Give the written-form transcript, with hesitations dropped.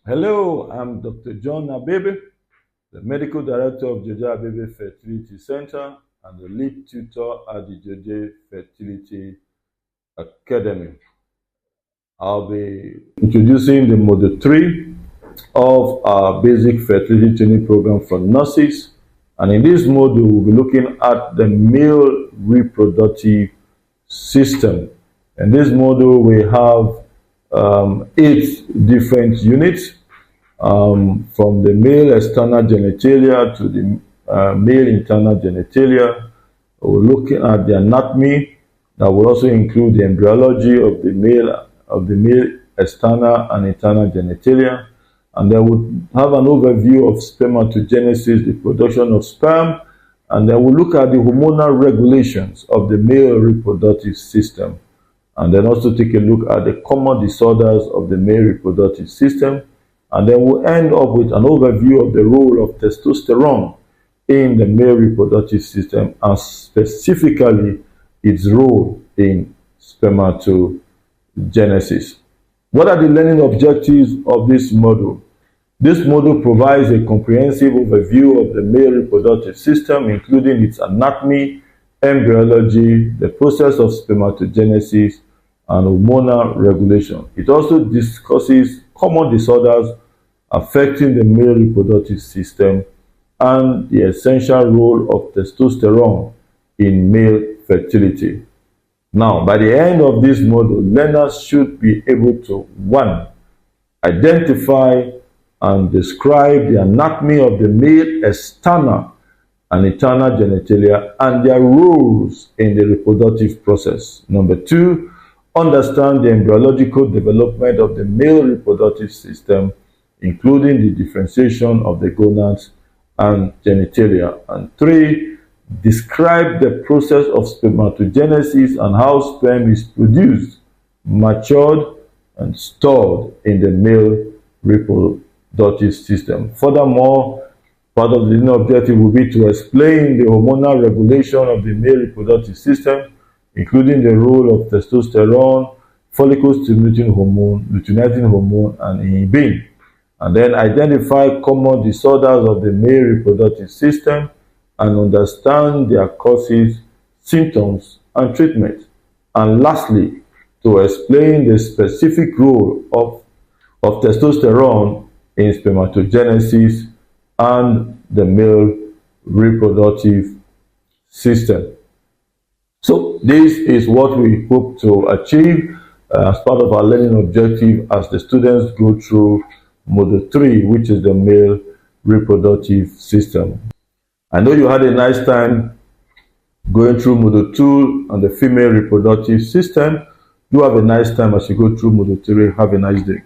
Hello, I'm Dr. John Abebe, the Medical Director of Jojo Abebe Fertility Center and the lead tutor at the Jojo Fertility Academy. I'll be introducing the Module 3 of our basic fertility training program for nurses. And in this module, we'll be looking at the male reproductive system. In this module, we have 8 different units. From the male external genitalia to the male internal genitalia. We're looking at the anatomy that will also include the embryology of the male external and internal genitalia, and then we'll have an overview of spermatogenesis, the production of sperm, and then we'll look at the hormonal regulations of the male reproductive system, and then also take a look at the common disorders of the male reproductive system. And then we'll end up with an overview of the role of testosterone in the male reproductive system and specifically its role in spermatogenesis. What are the learning objectives of this module? This module provides a comprehensive overview of the male reproductive system, including its anatomy, embryology, the process of spermatogenesis, and hormonal regulation. It also discusses common disorders affecting the male reproductive system and the essential role of testosterone in male fertility. Now, by the end of this module, learners should be able to 1. Identify and describe the anatomy of the male external and internal genitalia and their roles in the reproductive process. Number 2, understand the embryological development of the male reproductive system, including the differentiation of the gonads and genitalia. And 3, describe the process of spermatogenesis and how sperm is produced, matured, and stored in the male reproductive system. Furthermore, part of the learning objective will be to explain the hormonal regulation of the male reproductive system, including the role of testosterone, follicle-stimulating hormone, luteinizing hormone, and inhibin. And then identify common disorders of the male reproductive system and understand their causes, symptoms, and treatment. And lastly, to explain the specific role of testosterone in spermatogenesis and the male reproductive system. So this is what we hope to achieve as part of our learning objective as the students go through Module 3, which is the male reproductive system. I know you had a nice time going through Module 2 on the female reproductive system. Do have a nice time as you go through Module 3. Have a nice day.